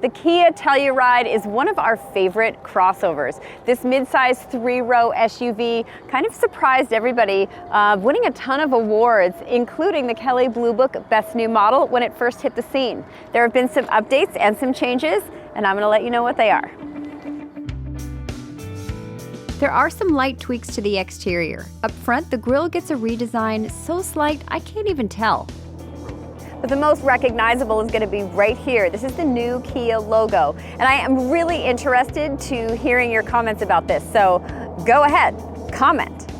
The Kia Telluride is one of our favorite crossovers. This midsize 3-row SUV kind of surprised everybody, winning a ton of awards, including the Kelley Blue Book Best New Model when it first hit the scene. There have been some updates and some changes, and I'm going to let you know what they are. There are some light tweaks to the exterior. Up front, the grille gets a redesign so slight I can't even tell. But the most recognizable is going to be right here. This is the new Kia logo. And I am really interested to hearing your comments about this. So go ahead, comment.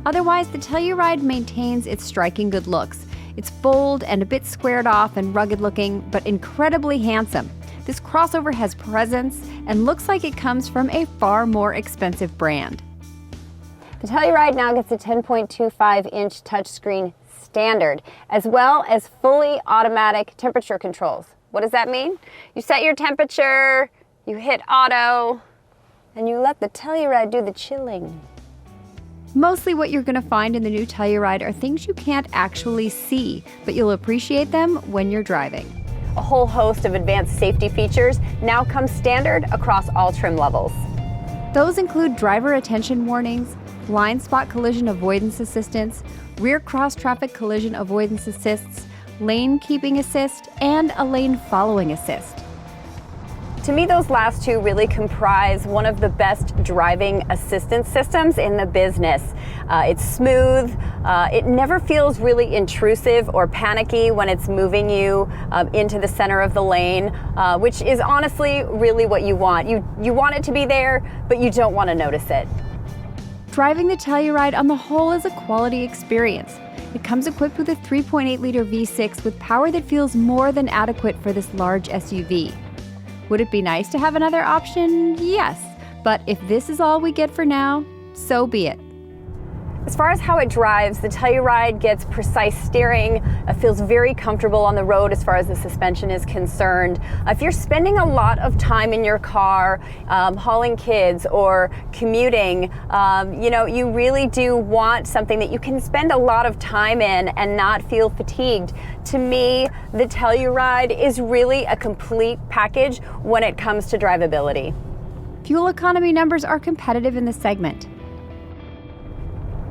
Otherwise, the Telluride maintains its striking good looks. It's bold and a bit squared off and rugged looking, but incredibly handsome. This crossover has presence and looks like it comes from a far more expensive brand. The Telluride now gets a 10.25-inch touchscreen standard, as well as fully automatic temperature controls. What does that mean? You set your temperature, you hit auto, and you let the Telluride do the chilling. Mostly what you're going to find in the new Telluride are things you can't actually see, but you'll appreciate them when you're driving. A whole host of advanced safety features now come standard across all trim levels. Those include driver attention warnings, blind spot collision avoidance assistance, rear cross traffic collision avoidance assists, lane keeping assist, and a lane following assist. To me, those last two really comprise one of the best driving assistance systems in the business. It's smooth, it never feels really intrusive or panicky when it's moving you into the center of the lane, which is honestly really what you want. You want it to be there, but you don't want to notice it. Driving the Telluride on the whole is a quality experience. It comes equipped with a 3.8-liter V6 with power that feels more than adequate for this large SUV. Would it be nice to have another option? Yes, but if this is all we get for now, so be it. As far as how it drives, the Telluride gets precise steering, feels very comfortable on the road as far as the suspension is concerned. If you're spending a lot of time in your car, hauling kids or commuting, you really do want something that you can spend a lot of time in and not feel fatigued. To me, the Telluride is really a complete package when it comes to drivability. Fuel economy numbers are competitive in the segment.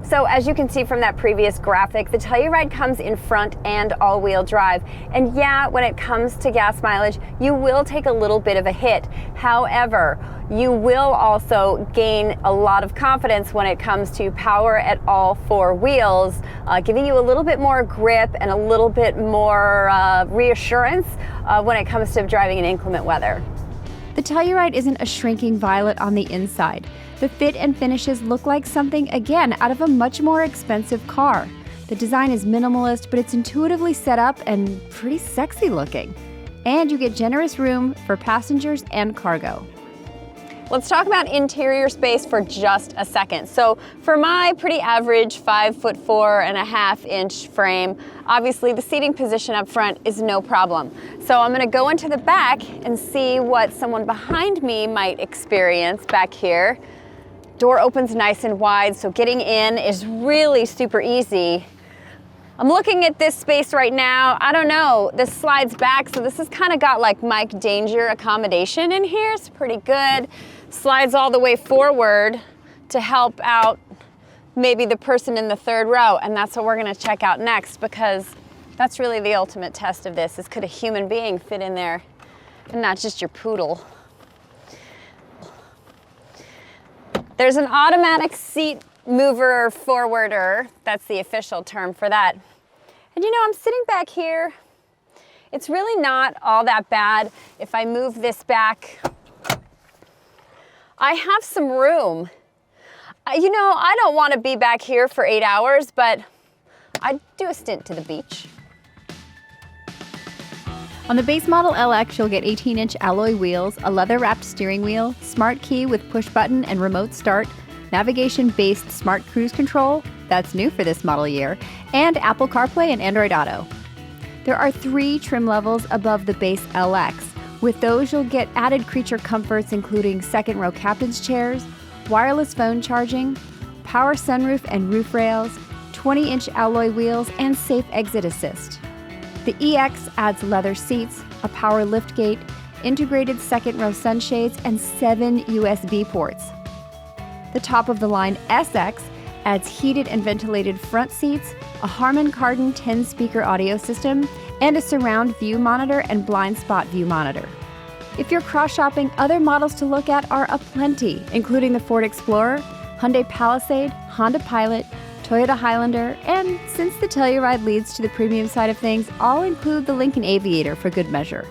So as you can see from that previous graphic, the Telluride comes in front and all-wheel drive. And yeah, when it comes to gas mileage, you will take a little bit of a hit. However, you will also gain a lot of confidence when it comes to power at all four wheels, giving you a little bit more grip and a little bit more reassurance when it comes to driving in inclement weather. The Telluride isn't a shrinking violet on the inside. The fit and finishes look like something, again, out of a much more expensive car. The design is minimalist, but it's intuitively set up and pretty sexy looking. And you get generous room for passengers and cargo. Let's talk about interior space for just a second. So for my pretty average 5'4.5" frame, obviously the seating position up front is no problem. So I'm gonna go into the back and see what someone behind me might experience back here. Door opens nice and wide, so getting in is really super easy. I'm looking at this space right now. I don't know, this slides back, so this has kind of got like Mike Danger accommodation in here. It's pretty good. Slides all the way forward to help out maybe the person in the third row, and that's what we're gonna check out next, because that's really the ultimate test of this, is could a human being fit in there and not just your poodle. There's an automatic seat mover forwarder. That's the official term for that. And I'm sitting back here. It's really not all that bad. If I move this back, I have some room. I don't want to be back here for 8 hours, but I'd do a stint to the beach. On the base model LX, you'll get 18-inch alloy wheels, a leather-wrapped steering wheel, smart key with push button and remote start, navigation-based smart cruise control, that's new for this model year, and Apple CarPlay and Android Auto. There are 3 trim levels above the base LX. With those, you'll get added creature comforts including second-row captain's chairs, wireless phone charging, power sunroof and roof rails, 20-inch alloy wheels, and safe exit assist. The EX adds leather seats, a power liftgate, integrated second row sunshades, and 7 USB ports. The top-of-the-line SX adds heated and ventilated front seats, a Harman Kardon 10-speaker audio system, and a surround view monitor and blind spot view monitor. If you're cross-shopping, other models to look at are aplenty, including the Ford Explorer, Hyundai Palisade, Honda Pilot, Toyota Highlander, and since the Telluride leads to the premium side of things, I'll include the Lincoln Aviator for good measure.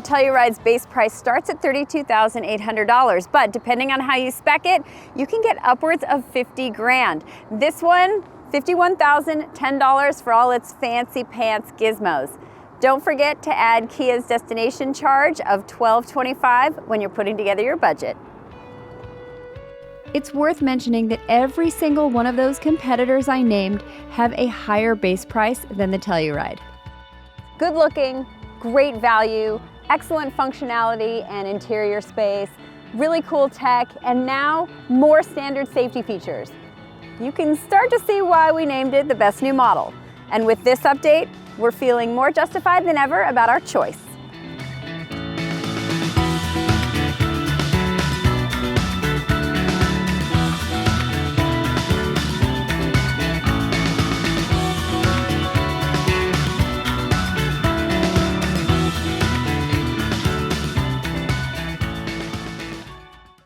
Telluride's base price starts at $32,800, but depending on how you spec it, you can get upwards of 50 grand. This one, $51,010 for all its fancy pants gizmos. Don't forget to add Kia's destination charge of $1225 when you're putting together your budget. It's worth mentioning that every single one of those competitors I named have a higher base price than the Telluride. Good looking, great value, excellent functionality and interior space, really cool tech, and now more standard safety features. You can start to see why we named it the Best New Model. And with this update, we're feeling more justified than ever about our choice.